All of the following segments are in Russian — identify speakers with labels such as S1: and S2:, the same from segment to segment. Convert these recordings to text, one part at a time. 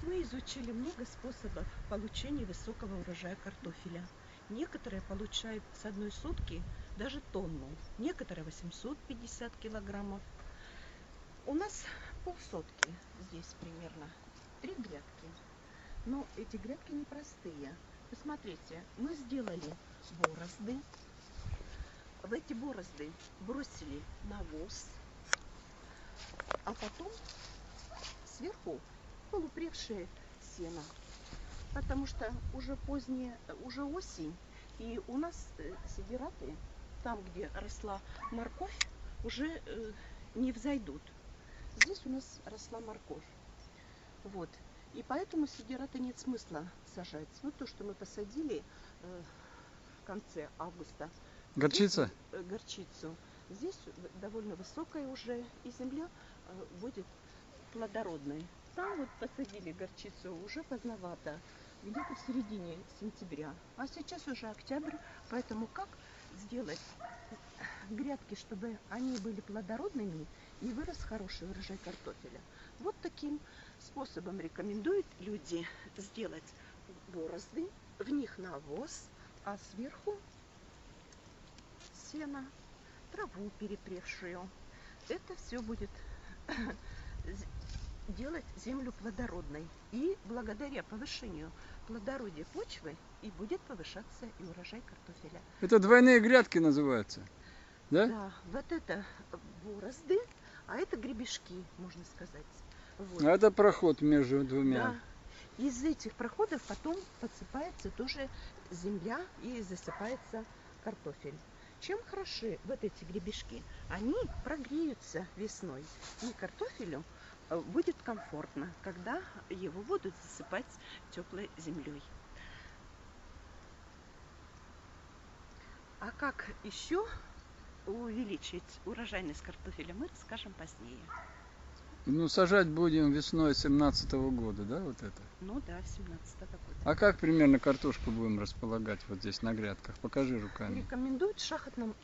S1: Мы изучили много способов получения высокого урожая картофеля. Некоторые получают с одной сотки даже тонну, некоторые 850 килограммов. У нас полсотки здесь примерно, 3 грядки. Но эти грядки непростые. Посмотрите, мы сделали борозды. В эти борозды бросили навоз, а потом сверху полупревшее сено, потому что уже уже осень, и у нас сидираты, там, где росла морковь, уже не взойдут. Здесь у нас росла морковь. Вот. И поэтому сидираты нет смысла сажать. Вот то, что мы посадили в конце августа.
S2: Горчица?
S1: Здесь, горчицу. Здесь довольно высокая уже, и земля будет плодородной. Там вот посадили горчицу уже поздновато, где-то в середине сентября. А сейчас уже октябрь, поэтому как сделать грядки, чтобы они были плодородными и вырос хороший урожай картофеля? Вот таким способом рекомендуют люди сделать борозды, в них навоз, а сверху сено, траву перепревшую. Это все будет делать землю плодородной. И благодаря повышению плодородия почвы и будет повышаться и урожай картофеля.
S2: Это двойные грядки называются, да?
S1: Да, вот это борозды, а это гребешки, можно сказать. Вот.
S2: А это проход между двумя.
S1: Да. Из этих проходов потом подсыпается тоже земля и засыпается картофель. Чем хороши вот эти гребешки? Они прогреются весной, и картофелю будет комфортно, когда его будут засыпать теплой землей. А как еще увеличить урожайность картофеля, мы расскажем позднее.
S2: Ну, сажать будем весной 17-го года, да, вот это?
S1: Ну да, 17-го года.
S2: А как примерно картошку будем располагать вот здесь на грядках? Покажи руками.
S1: Рекомендуют в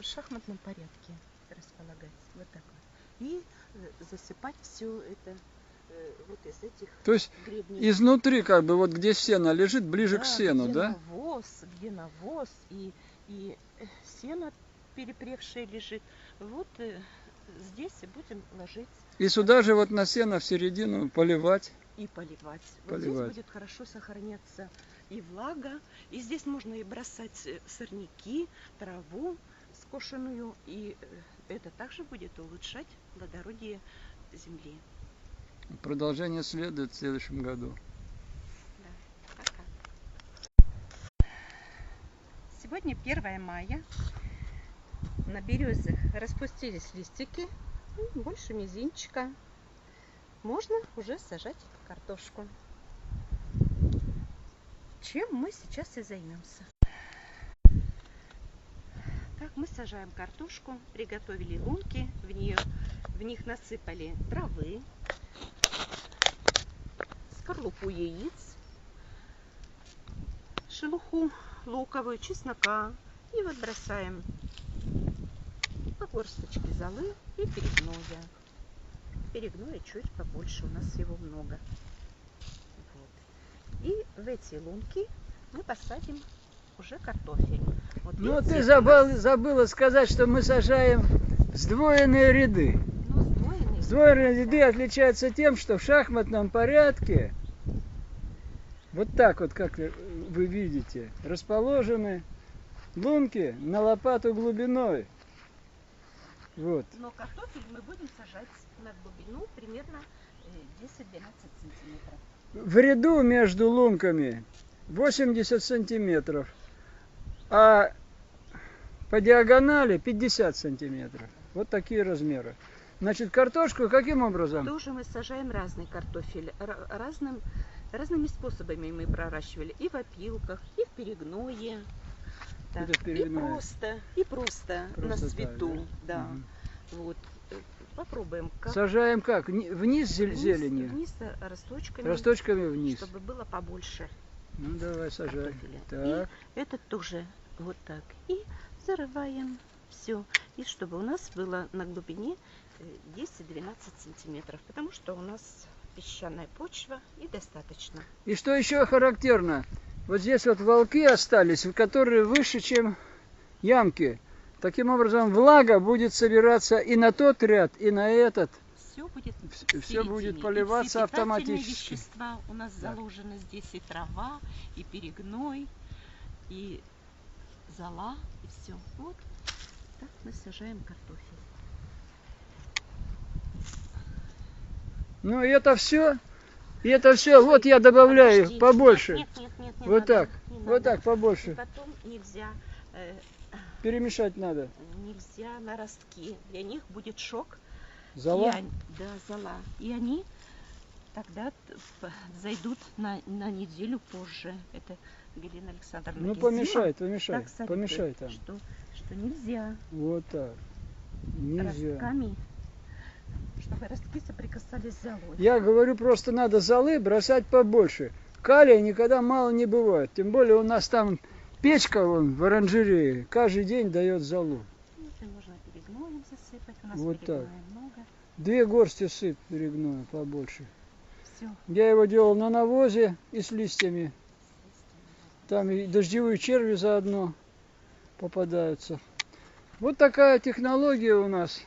S1: шахматном порядке располагать, вот так вот. И засыпать все это вот из этих
S2: То есть
S1: гребней.
S2: Изнутри, как бы, вот где сено лежит, ближе
S1: да,
S2: к сену,
S1: где
S2: да?
S1: Где навоз и сено перепревшее лежит. Вот здесь и будем ложить.
S2: И сюда же вот на сено в середину поливать.
S1: И поливать. Вот здесь будет хорошо сохраняться и влага. И здесь можно и бросать сорняки, траву скошенную. И это также будет улучшать плодородие земли.
S2: Продолжение следует в следующем году.
S1: Да, пока. Сегодня 1 мая. На березе распустились листики. Больше мизинчика. Можно уже сажать картошку. Чем мы сейчас и займемся. Так, мы сажаем картошку, приготовили лунки, в них насыпали травы, скорлупу яиц, шелуху луковую, чеснока. И вот бросаем по горсточке золы и перегноя. Перегноя чуть побольше, у нас его много. Вот. И в эти лунки мы посадим уже картофель. Вот
S2: ну,
S1: видите,
S2: ты забыла сказать, что мы сажаем сдвоенные ряды.
S1: Ну,
S2: сдвоенные ряды отличаются тем, что в шахматном порядке, вот так вот, как вы видите, расположены лунки на лопату глубиной. Вот.
S1: Но картофель мы будем сажать на глубину примерно 10-12 сантиметров.
S2: В ряду между лунками 80 сантиметров, а по диагонали 50 сантиметров. Вот такие размеры. Значит, картошку каким образом?
S1: Тоже мы сажаем разный картофель. Разными способами мы проращивали. И в опилках, и в перегное. Так, и просто на свету.
S2: Так,
S1: да.
S2: Угу.
S1: Вот. Попробуем.
S2: Сажаем как? Вниз зеленью?
S1: Вниз росточками.
S2: Росточками вниз.
S1: Чтобы было побольше.
S2: Ну, давай сажаем.
S1: Так. И этот тоже вот так. И зарываем все. И чтобы у нас было на глубине 10-12 сантиметров. Потому что у нас песчаная почва и достаточно.
S2: И что еще характерно, вот здесь вот волки остались, которые выше, чем ямки. Таким образом, влага будет собираться и на тот ряд, и на этот.
S1: Все будет
S2: поливаться автоматически.
S1: Вещества у нас заложены здесь и трава, и перегной, и зола, и все. Вот так мы сажаем картофель.
S2: Ну и это все. И это все. Вот я добавляю.
S1: Подожди.
S2: Побольше.
S1: Нет, не
S2: Вот
S1: надо,
S2: так.
S1: не
S2: Вот
S1: надо.
S2: так побольше.
S1: И потом нельзя
S2: Перемешать надо.
S1: на ростки. Для них будет шок.
S2: Зола?
S1: Да, зола. И они тогда зайдут на неделю позже. Это Галина Александровна.
S2: Ну
S1: Герзимова
S2: помешай.
S1: так советует,
S2: Помешай там.
S1: Что нельзя
S2: Вот так. Нельзя.
S1: ростками, чтобы ростки соприкасались с золой.
S2: Я говорю, просто надо золы бросать побольше. Калия никогда мало не бывает. Тем более у нас там печка вон, в оранжерее каждый день дает золу.
S1: Если можно перегноем засыпать, у нас
S2: Вот
S1: перегноя
S2: так.
S1: много.
S2: 2 горсти сыпь перегноя побольше.
S1: Все.
S2: Я его делал на навозе и с листьями. Там и дождевые черви заодно попадаются. Вот такая технология у нас.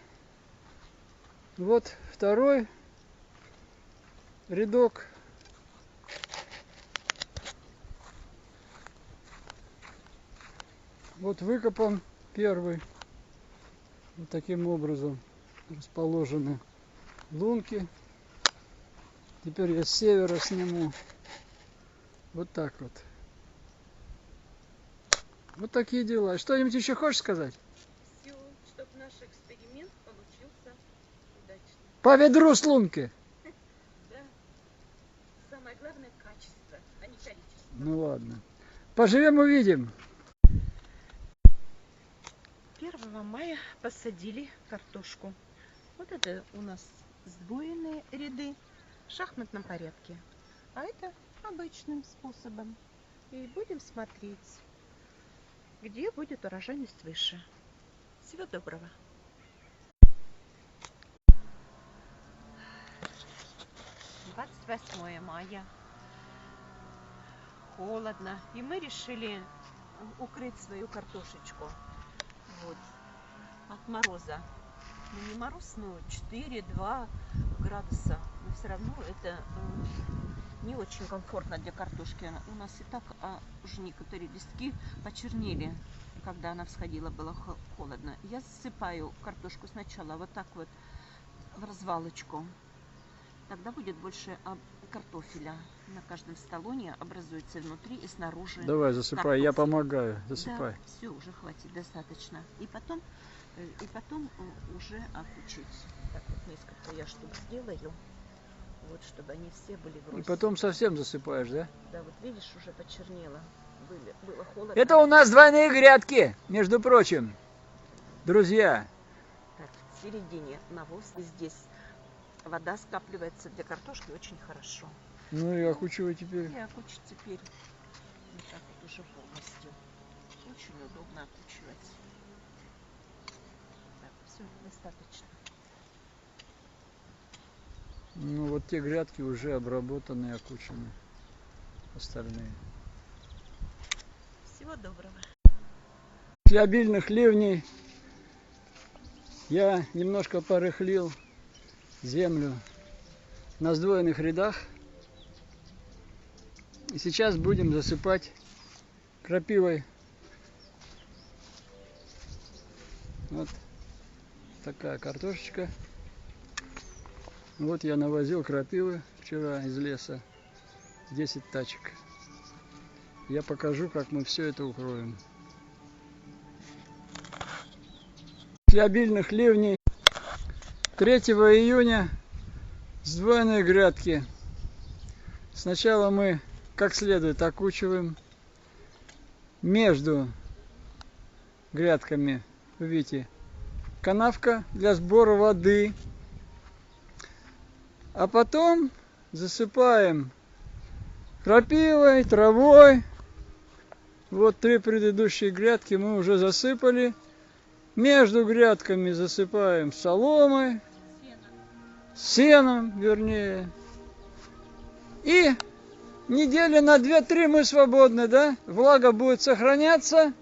S2: Вот второй рядок. Вот выкопан первый. Вот таким образом расположены лунки. Теперь я с севера сниму. Вот так вот. Вот такие дела. Что-нибудь еще хочешь сказать?
S1: Все, чтобы наш эксперимент получился удачным.
S2: По ведру с лунки.
S1: Да. Самое главное качество, а не количество.
S2: Ну ладно. Поживем увидим.
S1: 1 мая посадили картошку. Вот это у нас сдвоенные ряды в шахматном порядке. А это обычным способом. И будем смотреть, где будет урожайность выше. Всего доброго. 28 мая. Холодно. И мы решили укрыть свою картошечку. Вот. От мороза. Ну не мороз, но 4-2 градуса. Но все равно это не очень комфортно для картошки. У нас и так уже некоторые листки почернели, когда она всходила, было холодно. Я засыпаю картошку сначала вот так вот в развалочку. Тогда будет больше картофеля. На каждом столоне образуется внутри и снаружи.
S2: Давай, засыпай,
S1: картофель.
S2: я помогаю. Засыпай.
S1: Да, все, уже хватит, достаточно. И потом уже окучить. Так вот несколько я штук сделаю. Вот, чтобы они все были в
S2: И
S1: рост.
S2: потом совсем засыпаешь, да?
S1: Да, вот видишь, уже почернело. Было холодно.
S2: Это у нас двойные грядки, между прочим. Друзья.
S1: Так, в середине навоз. И здесь вода скапливается для картошки очень хорошо.
S2: Ну и окучивай теперь.
S1: И окучить теперь вот так вот уже полностью. Очень удобно окучивать. Так, все, достаточно.
S2: Ну вот те грядки уже обработаны и окучены. Остальные.
S1: Всего доброго.
S2: После обильных ливней я немножко порыхлил землю на сдвоенных рядах. И сейчас будем засыпать крапивой. Вот такая картошечка. Вот я навозил крапивы вчера из леса. 10 тачек. Я покажу, как мы все это укроем. После обильных ливней 3 июня сдвоенные грядки. Сначала мы как следует окучиваем между грядками, вы видите, канавка для сбора воды, а потом засыпаем крапивой, травой. Вот 3 предыдущие грядки мы уже засыпали. Между грядками засыпаем соломой, сеном, вернее. И недели на 2-3 мы свободны, да? Влага будет сохраняться.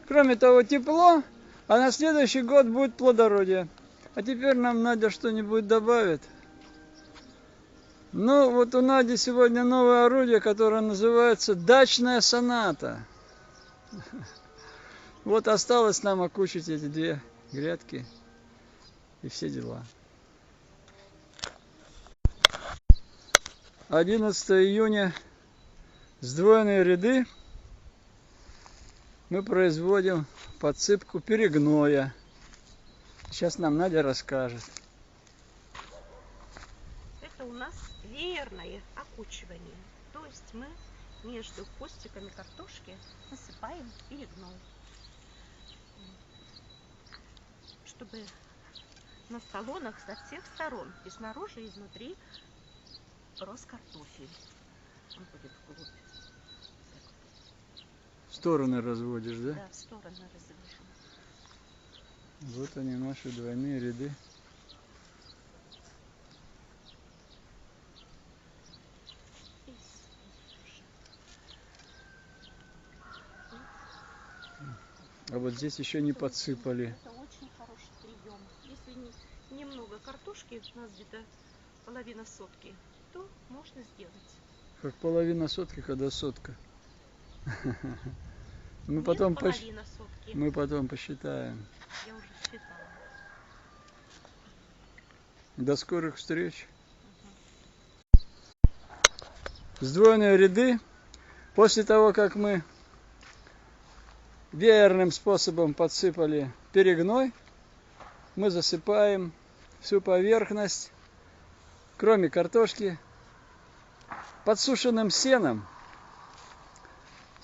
S2: Кроме того, тепло. А на следующий год будет плодородие. А теперь нам Надя что-нибудь добавит. Ну, вот у Нади сегодня новое орудие, которое называется дачная соната. Вот осталось нам окучить эти две грядки и все дела. 11 июня. Сдвоенные ряды. Мы производим подсыпку перегноя. Сейчас нам Надя расскажет.
S1: Это у нас веерное окучивание. То есть мы между кустиками картошки насыпаем перегной, чтобы на столонах со всех сторон, и снаружи, и изнутри, рос картофель. Он будет вглубь.
S2: В стороны разводишь, да?
S1: Да, в стороны развожу.
S2: Вот они, наши двойные ряды. А вот здесь еще не подсыпали.
S1: Это очень хороший прием. Если немного картошки, у нас где-то половина сотки, то можно сделать.
S2: Как половина сотки, когда сотка. Мы потом посчитаем.
S1: Я уже считала.
S2: До скорых встреч. Сдвоенные ряды. После того, как мы веерным способом подсыпали перегной, мы засыпаем всю поверхность, кроме картошки, подсушенным сеном.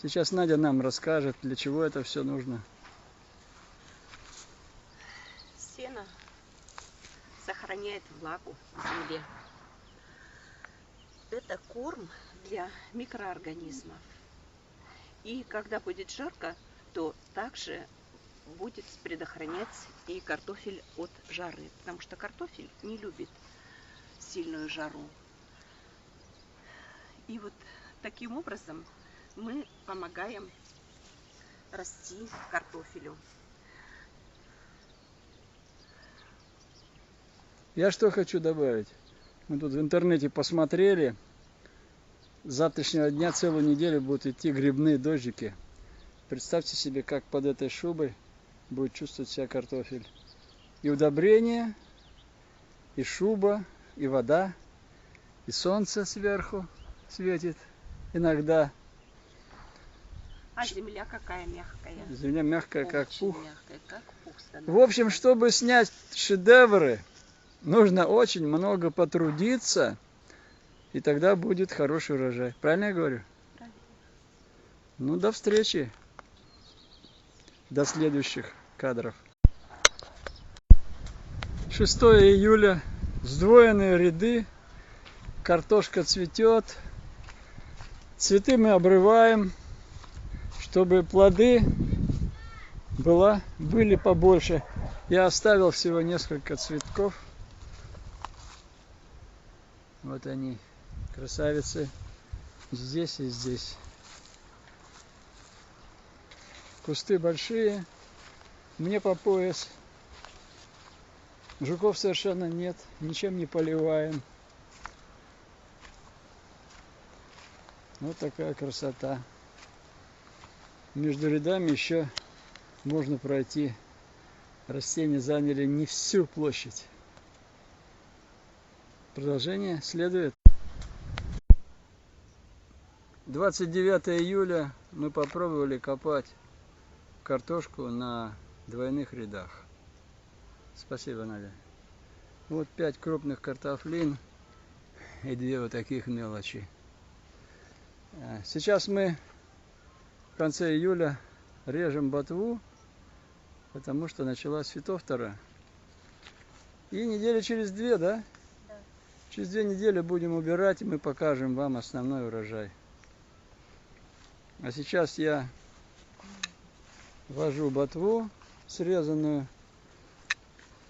S2: Сейчас Надя нам расскажет, для чего это все нужно.
S1: Сено сохраняет влагу в земле. Это корм для микроорганизмов. И когда будет жарко, то также будет предохранять и картофель от жары, потому что картофель не любит сильную жару. И вот таким образом мы помогаем расти картофелю.
S2: Я что хочу добавить? Мы тут в интернете посмотрели. С завтрашнего дня целую неделю будут идти грибные дождики. Представьте себе, как под этой шубой будет чувствовать себя картофель. И удобрение, и шуба, и вода, и солнце сверху светит иногда.
S1: А земля какая мягкая?
S2: Земля мягкая, как пух.
S1: Мягкая, как пух
S2: В общем, чтобы снять шедевры, нужно очень много потрудиться, и тогда будет хороший урожай. Правильно я говорю?
S1: Правильно.
S2: Ну, до встречи. До следующих кадров. 6 июля. Сдвоенные ряды. Картошка цветет. Цветы мы обрываем, чтобы плоды были побольше. Я оставил всего несколько цветков. Вот они, красавицы. Здесь и здесь. Кусты большие. Мне по пояс. Жуков совершенно нет. Ничем не поливаем. Вот такая красота. Между рядами еще можно пройти. Растения заняли не всю площадь. Продолжение следует. 29 июля мы попробовали копать картошку на двойных рядах. Спасибо, Надя. Вот 5 крупных картофлин и 2 вот таких мелочи. Сейчас мы в конце июля режем ботву, потому что началась фитофтора. И недели через 2, да?
S1: Да.
S2: Через 2 недели будем убирать, и мы покажем вам основной урожай. А сейчас я вожу ботву, срезанную,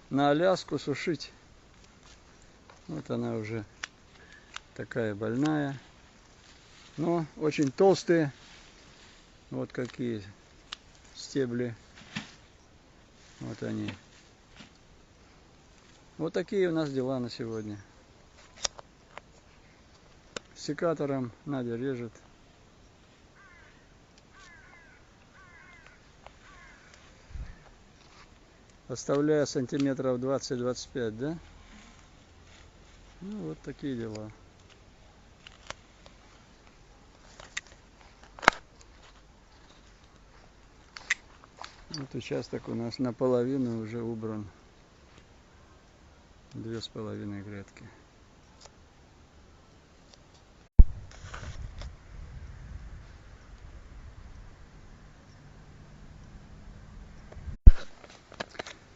S2: на Аляску сушить. Вот она уже такая больная. но очень толстые. Вот какие стебли. Вот они. Вот такие у нас дела на сегодня. Секатором Надя режет. Оставляя сантиметров 20-25, да? Ну, вот такие дела. Вот участок у нас наполовину уже убран. 2,5 грядки.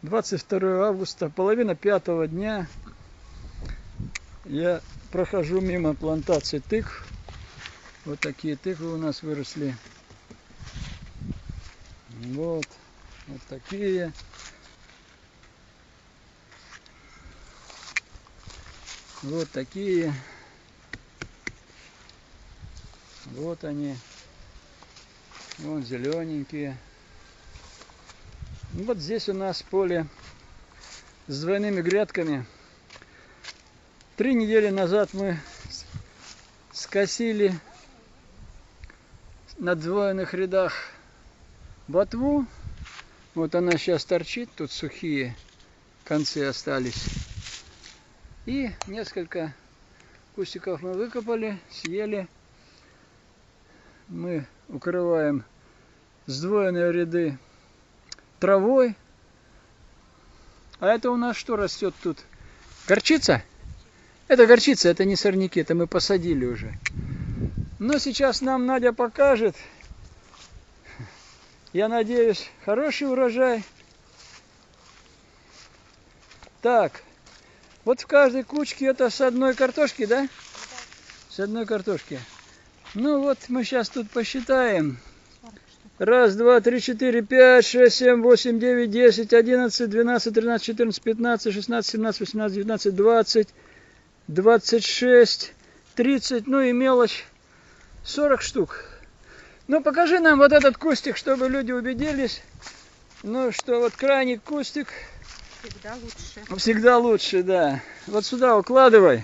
S2: — 22 августа, половина 5-го дня. Я прохожу мимо плантации тыкв. Вот такие тыквы у нас выросли. Вот такие. Вот такие. Вот они. Вон зелененькие. Вот здесь у нас поле с двойными грядками. 3 недели назад мы скосили на двойных рядах ботву. Вот она сейчас торчит, тут сухие концы остались. И несколько кустиков мы выкопали, съели. Мы укрываем сдвоенные ряды травой. А это у нас что растет тут? Горчица? Это горчица, это не сорняки, это мы посадили уже. Но сейчас нам Надя покажет. Я надеюсь, хороший урожай. Так, вот в каждой кучке это с одной картошки, да? С одной картошки. Ну вот мы сейчас тут посчитаем. 1, 2, 3, 4, 5, 6, 7, 8, 9, 10, 11, 12, 13, 14, 15, 16, 17, 18, 19, 20, 26, 30, ну и мелочь 40 штук. Ну покажи нам вот этот кустик, чтобы люди убедились. Ну что, вот крайний кустик.
S1: Всегда лучше.
S2: Всегда лучше, да. Вот сюда укладывай.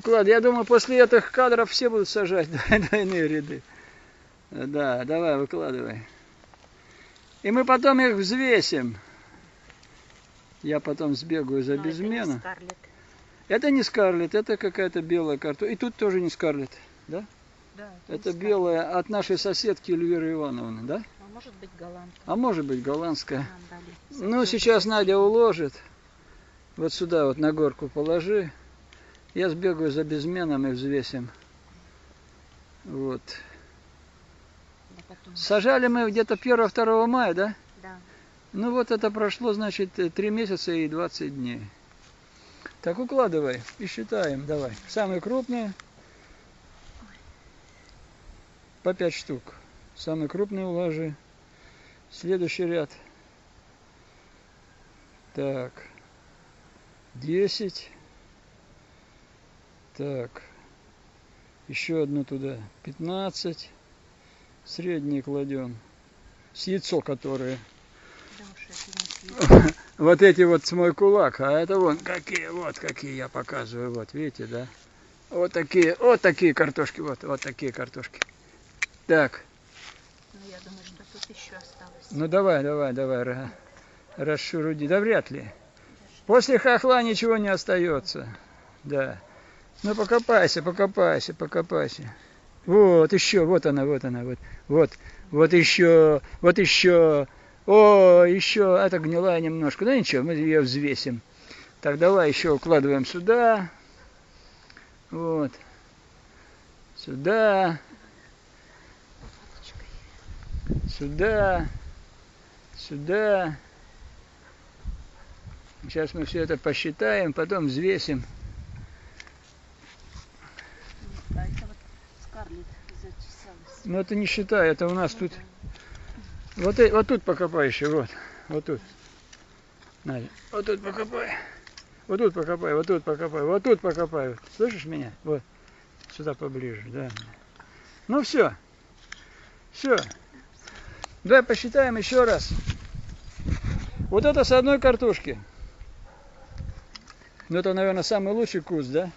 S2: Я думаю, после этих кадров все будут сажать двойные ряды. Да, давай, выкладывай. И мы потом их взвесим. Я потом сбегаю за безмену. Это не скарлетт, это какая-то белая картошка. И тут тоже не скарлетт, да?
S1: Да.
S2: Это белая от нашей соседки Эльвиры Ивановны, да?
S1: А может быть голландская.
S2: А может быть голландская. Ну, сейчас Надя уложит. Вот сюда вот на горку положи. Я сбегаю за безменом и взвесим. Вот. Сажали мы где-то 1-2 мая, да?
S1: Да.
S2: Ну вот это прошло, значит, 3 месяца и 20 дней. Так, укладывай и считаем, давай. Самые крупные по 5 штук. Самые крупные уложи. Следующий ряд. Так. 10. Так. Еще одну туда. 15. Средние кладем. С яйцо, которые. Вот эти вот с мой кулак. А это вон какие. Вот какие я показываю. Вот, видите, да? Вот такие картошки. Вот такие картошки. Так.
S1: Ну, я думаю, что тут еще осталось.
S2: Ну, давай. Расшуруди. Да вряд ли. После хохла ничего не остается. Да. Ну, покопайся. Вот еще, вот она. Вот еще. О, еще. Это гнилая немножко. Ну, ничего, мы ее взвесим. Так, давай еще укладываем сюда. Вот. Сюда. Сюда. Сейчас мы все это посчитаем, потом взвесим.
S1: А это вот скарлетт зачесалась.
S2: Ну это не считай, это у нас тут. Вот тут покопай еще, вот тут. Надя, вот тут покопай. Вот тут покопай. Слышишь меня? Вот. Сюда поближе, да. Ну все. Все. Давай посчитаем еще раз. Вот это с одной картошки. Ну это, наверное, самый лучший куст, да?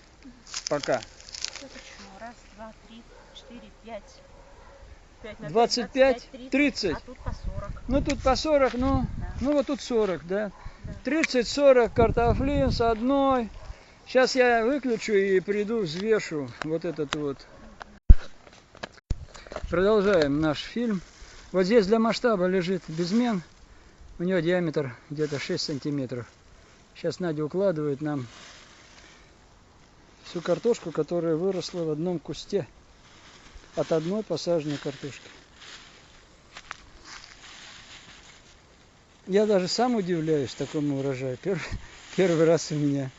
S2: Пока.
S1: Почему? Раз, два, три, 4, 5.
S2: 25, 30.
S1: А тут по 40.
S2: Ну тут по 40, ну,
S1: Да.
S2: ну вот тут 40, да. 30-40 картофлин с одной. Сейчас я выключу и приду, взвешу вот этот вот. Продолжаем наш фильм. Вот здесь для масштаба лежит безмен. У него диаметр где-то 6 сантиметров. Сейчас Надя укладывает нам всю картошку, которая выросла в одном кусте от одной посаженной картошки. Я даже сам удивляюсь такому урожаю. Первый раз у меня.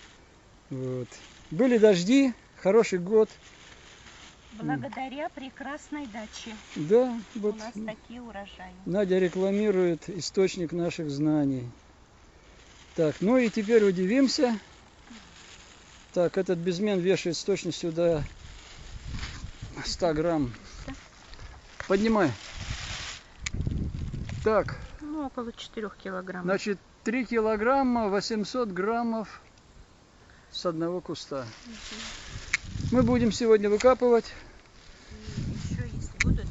S2: Вот. Были дожди, хороший год.
S1: Благодаря прекрасной даче
S2: Да,
S1: у
S2: вот
S1: нас такие урожаи.
S2: Надя рекламирует источник наших знаний. Так, ну и теперь удивимся. Так, этот безмен вешает с точностью до 100 грамм. Поднимай. Так.
S1: Ну, около 4 килограммов.
S2: Значит, 3 килограмма 800 граммов с одного куста. Мы будем сегодня выкапывать.
S1: И еще, если будут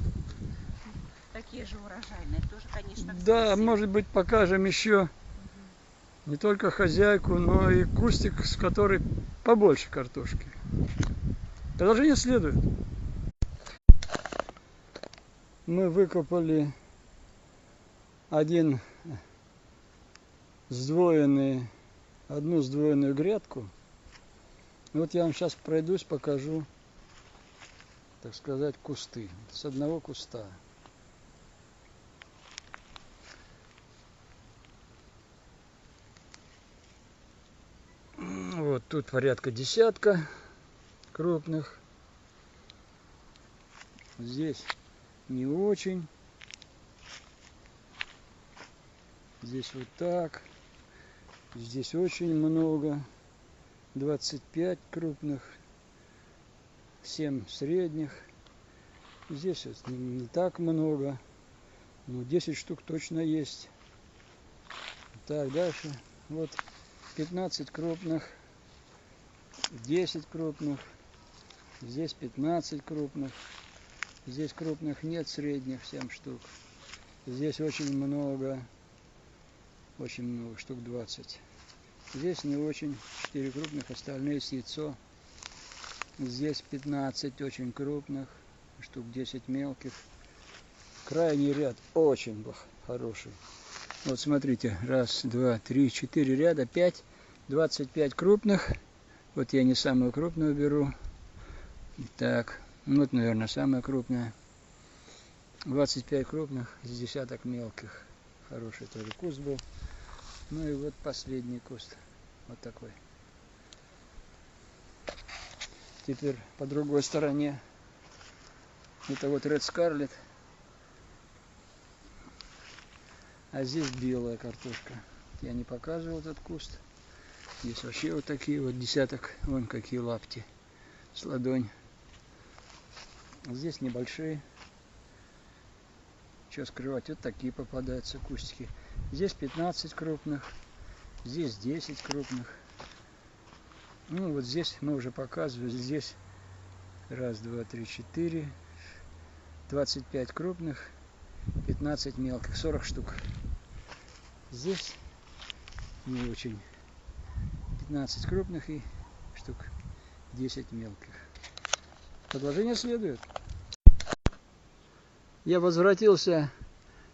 S1: такие же урожайные, тоже, конечно,
S2: Да, может быть, покажем еще не только хозяйку, но и кустик, с которой побольше картошки. Продолжение следует. Мы выкопали одну сдвоенную грядку. Вот я вам сейчас пройдусь, покажу, так сказать, кусты. С одного куста. Вот тут порядка десятка крупных. Здесь не очень. Здесь вот так. Здесь очень много. 25 крупных. 7 средних. Здесь вот не так много. Но 10 штук точно есть. Так, дальше. Вот 15 крупных. 10 крупных. Здесь 15 крупных. Здесь крупных нет, средних 7 штук. Здесь очень много, штук 20. Здесь не очень, 4 крупных, остальные с яйцо. Здесь 15 очень крупных, штук 10 мелких. Крайний ряд очень хороший. Вот смотрите, раз, два, три, 4 ряда, 5, 25 крупных. Вот я не самую крупную беру. Так, вот, наверное, самая крупная. 25 крупных, с десяток мелких. Хороший тоже куст был. Ну и вот последний куст. Вот такой. Теперь по другой стороне. Это вот Red Scarlet. А здесь белая картошка. Я не показывал этот куст. Здесь вообще вот такие вот десяток. Вон какие лапти. С ладонь. Здесь небольшие. Что скрывать? Вот такие попадаются кустики. Здесь 15 крупных. Здесь 10 крупных. Ну вот здесь мы уже показывали. Здесь раз, два, три, 4. 25 крупных. 15 мелких. 40 штук. Здесь не очень. 15 крупных и штук 10 мелких. Продолжение следует. Я возвратился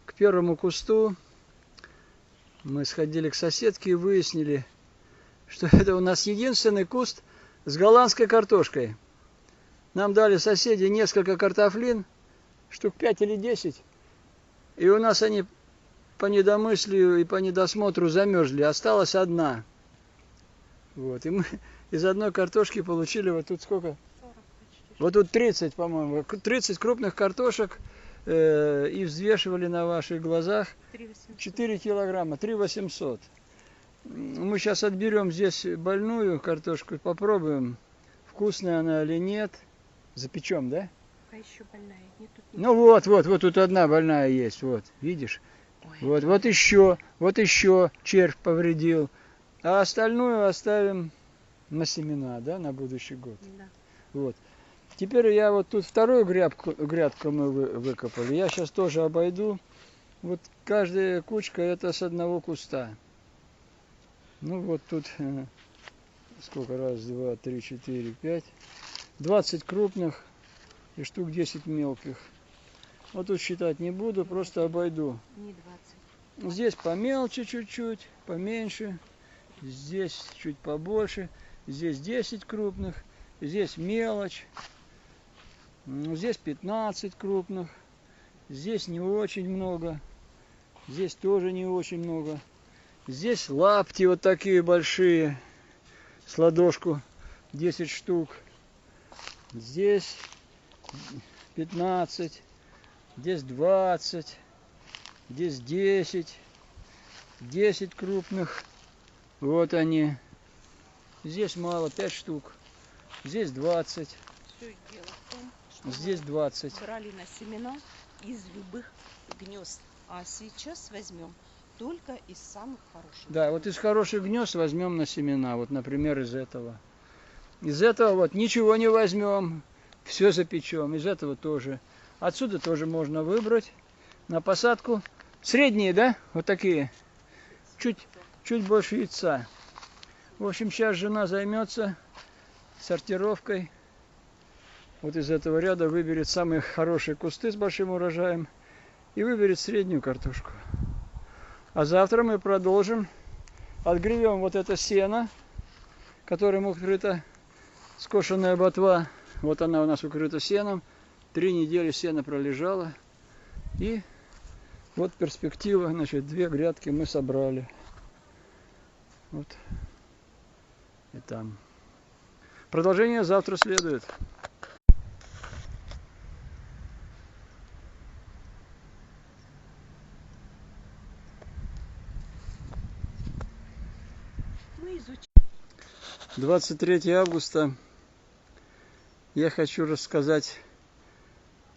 S2: к первому кусту. Мы сходили к соседке и выяснили, что это у нас единственный куст с голландской картошкой. Нам дали соседи несколько картофлин, штук 5 или 10. И у нас они по недомыслию и по недосмотру замерзли. Осталась одна. Вот. И мы из одной картошки получили вот тут сколько?
S1: 40 почти.
S2: Вот тут 30, по-моему. 30 крупных картошек. И взвешивали на ваших глазах 4 килограмма, 3 800. Мы сейчас отберем здесь больную картошку, попробуем, вкусная она или нет. Запечем, да?
S1: Пока еще больная. Нет, тут
S2: Ну вот тут одна больная есть, вот, видишь?
S1: Ой,
S2: Вот еще червь повредил. А остальную оставим на семена, да, на будущий год.
S1: да.
S2: Вот. Теперь я вот тут вторую грядку мы выкопали. Я сейчас тоже обойду. Вот каждая кучка это с одного куста. Ну вот тут сколько? Раз, два, три, четыре, пять. 20 крупных и штук 10 мелких. Вот тут считать не буду, просто обойду.
S1: Не 20.
S2: Здесь помелче чуть-чуть, поменьше. Здесь чуть побольше. Здесь 10 крупных. Здесь мелочь. Здесь 15 крупных. Здесь не очень много. Здесь тоже не очень много. Здесь лапти вот такие большие. С ладошку 10 штук. Здесь 15. Здесь 20. Здесь 10. 10 крупных. Вот они. Здесь мало, 5 штук. Здесь 20.
S1: Все дело в том, что
S2: Здесь 20.
S1: брали на семена из любых гнезд. А сейчас возьмем только из самых хороших.
S2: Да, вот из хороших гнезд возьмем на семена. Вот, например, из этого. Из этого вот ничего не возьмем. Все запечем. Из этого тоже. Отсюда тоже можно выбрать на посадку. Средние, да? Вот такие. Чуть больше яйца. В общем, сейчас жена займется сортировкой. Вот из этого ряда выберет самые хорошие кусты с большим урожаем и выберет среднюю картошку. А завтра мы продолжим. Отгребем вот это сено, которым укрыта скошенная ботва. Вот она у нас укрыта сеном. 3 недели сено пролежало. И вот перспектива. Значит, 2 грядки мы собрали. Вот. И там. Продолжение завтра следует.
S1: Мы изучим.
S2: 23 августа. Я хочу рассказать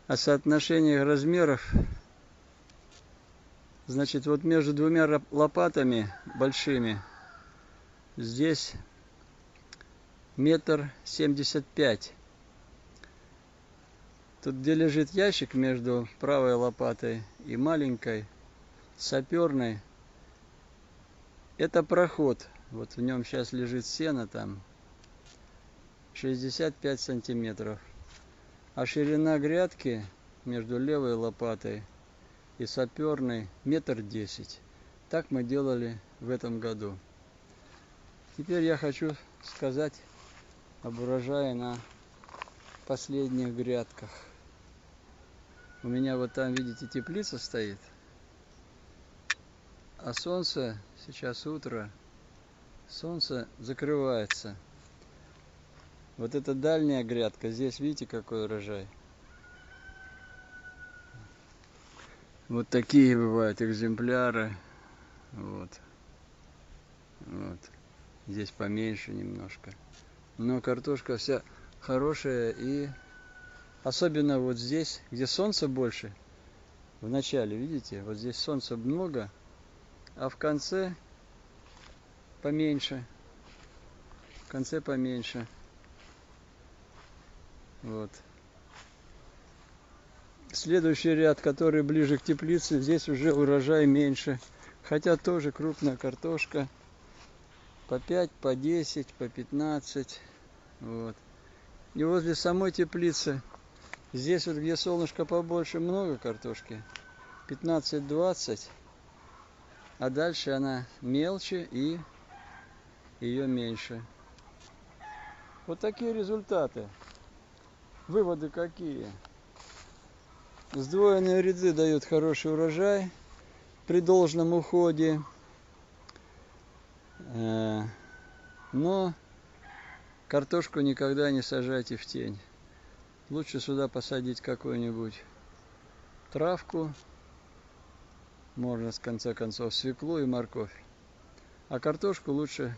S2: о соотношениях размеров. Значит, вот между 2 лопатами большими здесь 1,75 м. Тут, где лежит ящик между правой лопатой и маленькой, саперной, это проход. Вот в нем сейчас лежит сено там 65 сантиметров. А ширина грядки между левой лопатой и саперной 1,10 м. Так мы делали в этом году. Теперь я хочу сказать об урожае на последних грядках. У меня вот там, видите, теплица стоит. А солнце, сейчас утро, солнце закрывается. Вот эта дальняя грядка, здесь видите, какой урожай. Вот такие бывают экземпляры. Вот. Здесь поменьше немножко. Но картошка вся хорошая, и особенно вот здесь, где солнца больше. В начале, видите, вот здесь солнца много, а в конце поменьше. В конце поменьше. Вот. Следующий ряд, который ближе к теплице, здесь уже урожай меньше. Хотя тоже крупная картошка. По 5, по 10, по 15. Вот. И возле самой теплицы, здесь вот где солнышко побольше, много картошки. 15-20. А дальше она мельче и ее меньше. Вот такие результаты. Выводы какие? Сдвоенные ряды дают хороший урожай при должном уходе. Но картошку никогда не сажайте в тень. Лучше сюда посадить какую-нибудь травку. Можно, в конце концов, свеклу и морковь. А картошку лучше,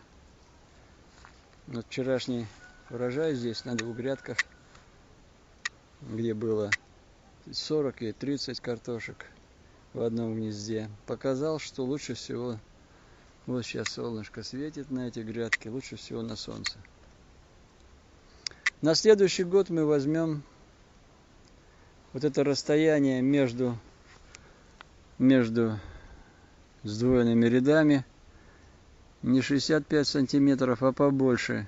S2: вот вчерашний урожай здесь на 2 грядках, где было 40 и 30 картошек в одном гнезде, показал, что лучше всего, вот сейчас солнышко светит на эти грядки, лучше всего на солнце. На следующий год мы возьмем вот это расстояние между сдвоенными рядами, не 65 сантиметров, а побольше,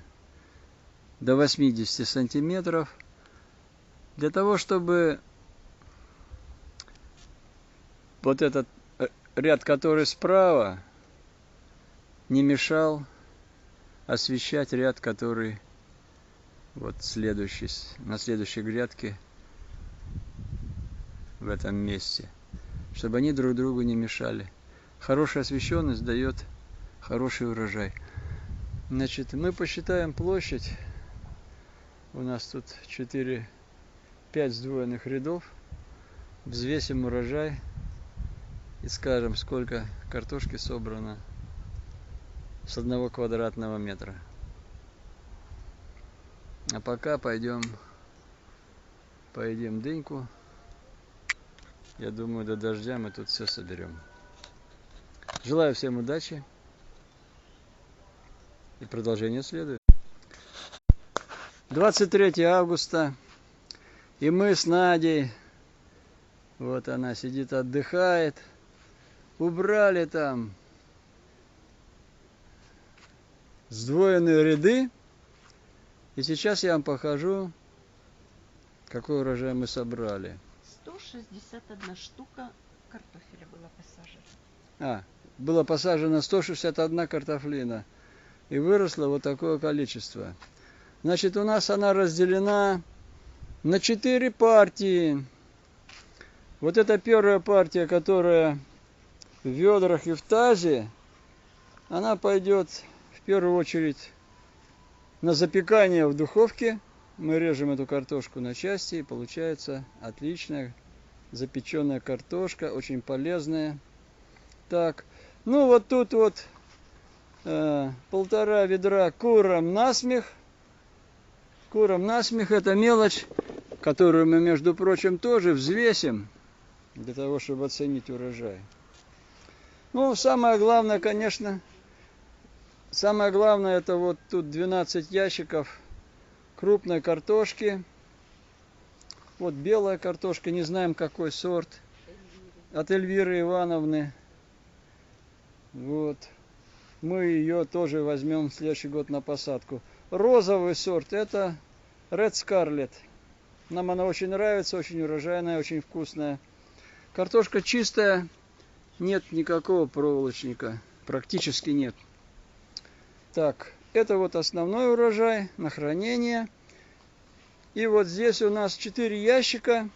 S2: до 80 сантиметров, для того, чтобы вот этот ряд, который справа, не мешал освещать ряд, который вот следующий, на следующей грядке в этом месте, чтобы они друг другу не мешали. Хорошая освещенность дает хороший урожай. Значит, мы посчитаем площадь. У нас тут 4-5 сдвоенных рядов. Взвесим урожай и скажем, сколько картошки собрано с 1 квадратного метра. А пока поедим дыньку. Я думаю, до дождя мы тут все соберем. Желаю всем удачи. И продолжение следует. 23 августа. И мы с Надей, вот она сидит, отдыхает. Убрали там сдвоенные ряды. И сейчас я вам покажу, какой урожай мы собрали.
S1: 161 штука картофеля была посажена.
S2: Было посажено 161 картофлина. И выросло вот такое количество. Значит, у нас она разделена на 4 партии. Вот эта первая партия, которая в ведрах и в тазе, она пойдет в первую очередь на запекание в духовке. Мы режем эту картошку на части, и получается отличная запеченная картошка, очень полезная. Так, ну вот тут вот 1,5 ведра курам насмех. Курам насмех — это мелочь, которую мы, между прочим, тоже взвесим для того, чтобы оценить урожай. Ну, самое главное, конечно, это вот тут 12 ящиков крупной картошки. Вот белая картошка, не знаем какой сорт, от Эльвиры Ивановны. Вот. Мы ее тоже возьмем в следующий год на посадку. Розовый сорт — это Red Scarlet. Нам она очень нравится, очень урожайная, очень вкусная. Картошка чистая, нет никакого проволочника, практически нет. Так, это вот основной урожай на хранение. И вот здесь у нас 4 ящика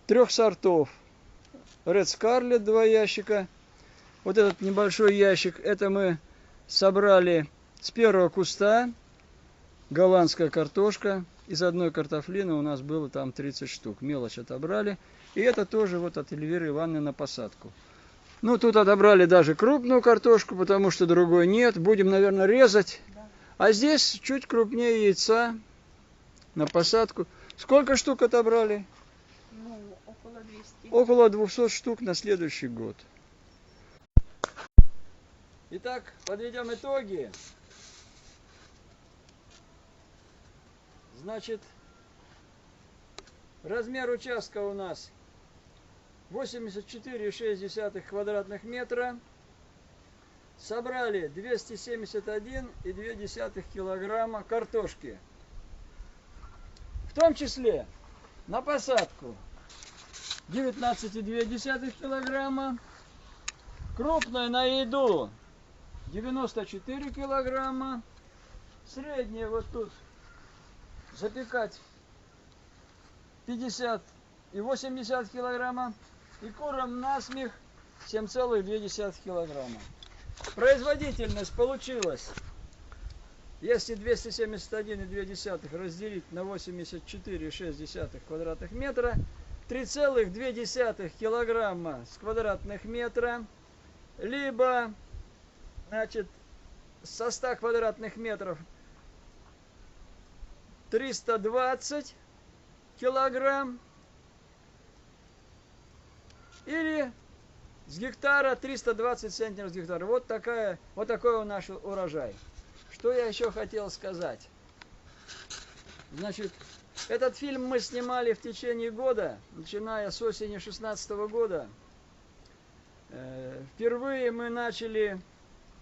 S2: 3 сортов. Red Scarlet 2 ящика. Вот этот небольшой ящик, это мы собрали с первого куста. Голландская картошка. Из одной картофлины у нас было там 30 штук. Мелочь отобрали. И это тоже вот от Эльвиры Ивановны на посадку. Ну, тут отобрали даже крупную картошку, потому что другой нет. Будем, наверное, резать. А здесь чуть крупнее яйца на посадку. Сколько штук отобрали?
S1: Ну, около 200.
S2: Около 200 штук на следующий год. Итак, подведем итоги. Значит, размер участка у нас 84,6 квадратных метра. Собрали 271,2 килограмма картошки. В том числе на посадку 19,2 килограмма. Крупная на еду 94 килограмма. Средняя вот тут запекать 50 и 80 килограмма. И курам насмех 7,2 килограмма. Производительность получилась, если 271,2 разделить на 84,6 квадратных метра, 3,2 килограмма с квадратных метра, либо, значит, со 100 квадратных метров 320 килограмм. Или с гектара 320 центнеров с гектара. Вот такой наш урожай. Что я еще хотел сказать? Значит, этот фильм мы снимали в течение года, начиная с осени 2016 года. Впервые мы начали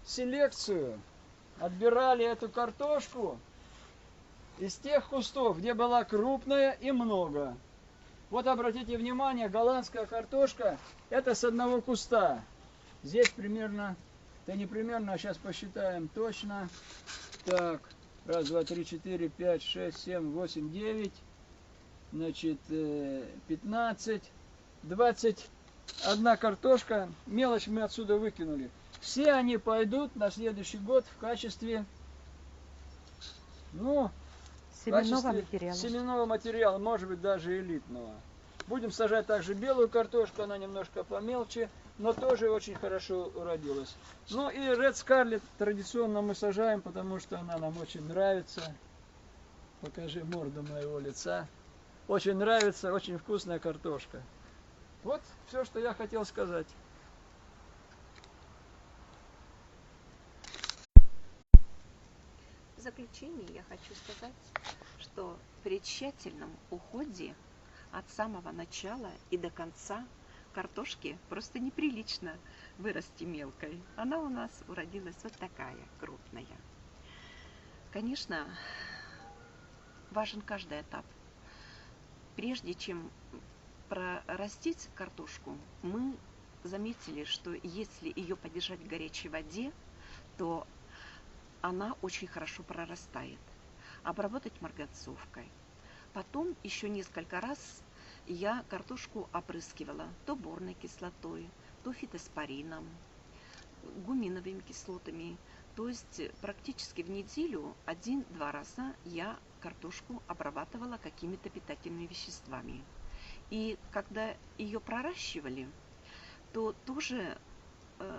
S2: селекцию, отбирали эту картошку из тех кустов, где была крупная и много. Вот обратите внимание, голландская картошка, это с одного куста. Здесь примерно, да не примерно, а сейчас посчитаем точно. Так, раз, два, три, четыре, пять, шесть, семь, восемь, девять. Значит, 15, 21 картошка. Мелочь мы отсюда выкинули. Все они пойдут на следующий год в качестве, семенного материала, может быть даже элитного. Будем сажать также белую картошку, она немножко помелче, но тоже очень хорошо уродилась. Ну и Red Scarlet традиционно мы сажаем, потому что она нам очень нравится. Покажи морду моего лица. Очень нравится, очень вкусная картошка. Вот все, что я хотел сказать.
S1: В заключение я хочу сказать, что при тщательном уходе от самого начала и до конца картошки просто неприлично вырасти мелкой. Она у нас уродилась вот такая крупная. Конечно, важен каждый этап. Прежде чем прорастить картошку, мы заметили, что если ее подержать в горячей воде, то она очень хорошо прорастает. Обработать марганцовкой. Потом еще несколько раз я картошку опрыскивала то борной кислотой, то фитоспорином, гуминовыми кислотами. То есть практически в неделю 1-2 раза я картошку обрабатывала какими-то питательными веществами. И когда ее проращивали, то тоже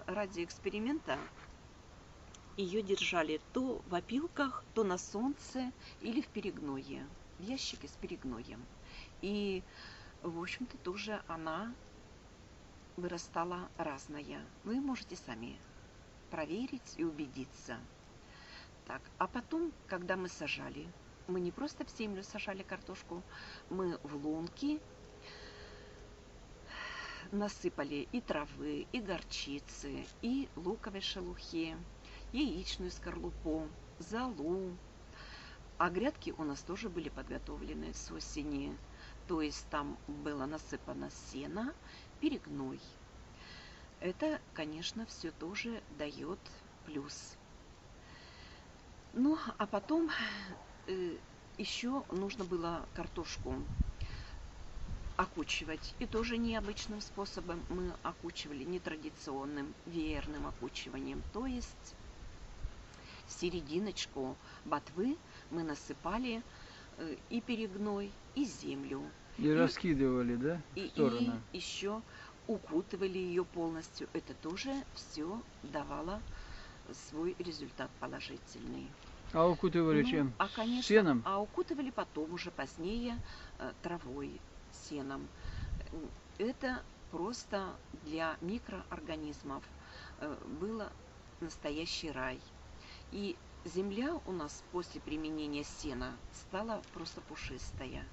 S1: ради эксперимента ее держали то в опилках, то на солнце или в перегное, в ящике с перегноем. И, в общем-то, тоже она вырастала разная. Вы можете сами проверить и убедиться. Так, а потом, когда мы сажали, мы не просто в землю сажали картошку, мы в лунки насыпали и травы, и горчицы, и луковой шелухи, яичную скорлупу, золу. А грядки у нас тоже были подготовлены с осени. То есть там было насыпано сено, перегной. Это, конечно, все тоже дает плюс. Ну, а потом еще нужно было картошку окучивать. И тоже необычным способом мы окучивали, нетрадиционным, веерным окучиванием. То есть серединочку ботвы мы насыпали и перегной, и землю.
S2: И раскидывали, да, в сторону?
S1: И еще укутывали ее полностью. Это тоже все давало свой результат положительный.
S2: А укутывали чем?
S1: Конечно,
S2: сеном?
S1: А укутывали потом уже позднее травой, сеном. Это просто для микроорганизмов было настоящий рай. И земля у нас после применения сена стала просто пушистая.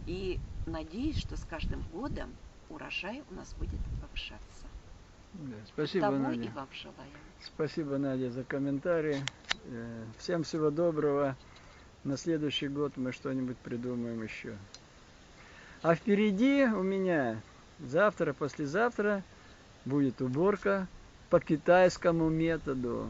S1: И надеюсь, что с каждым годом урожай у нас будет повышаться.
S2: Да, спасибо,
S1: Того
S2: Надя.
S1: и вам желаю.
S2: Спасибо, Надя, за комментарии. Всем всего доброго. На следующий год мы что-нибудь придумаем еще. А впереди у меня завтра, послезавтра будет уборка по китайскому методу.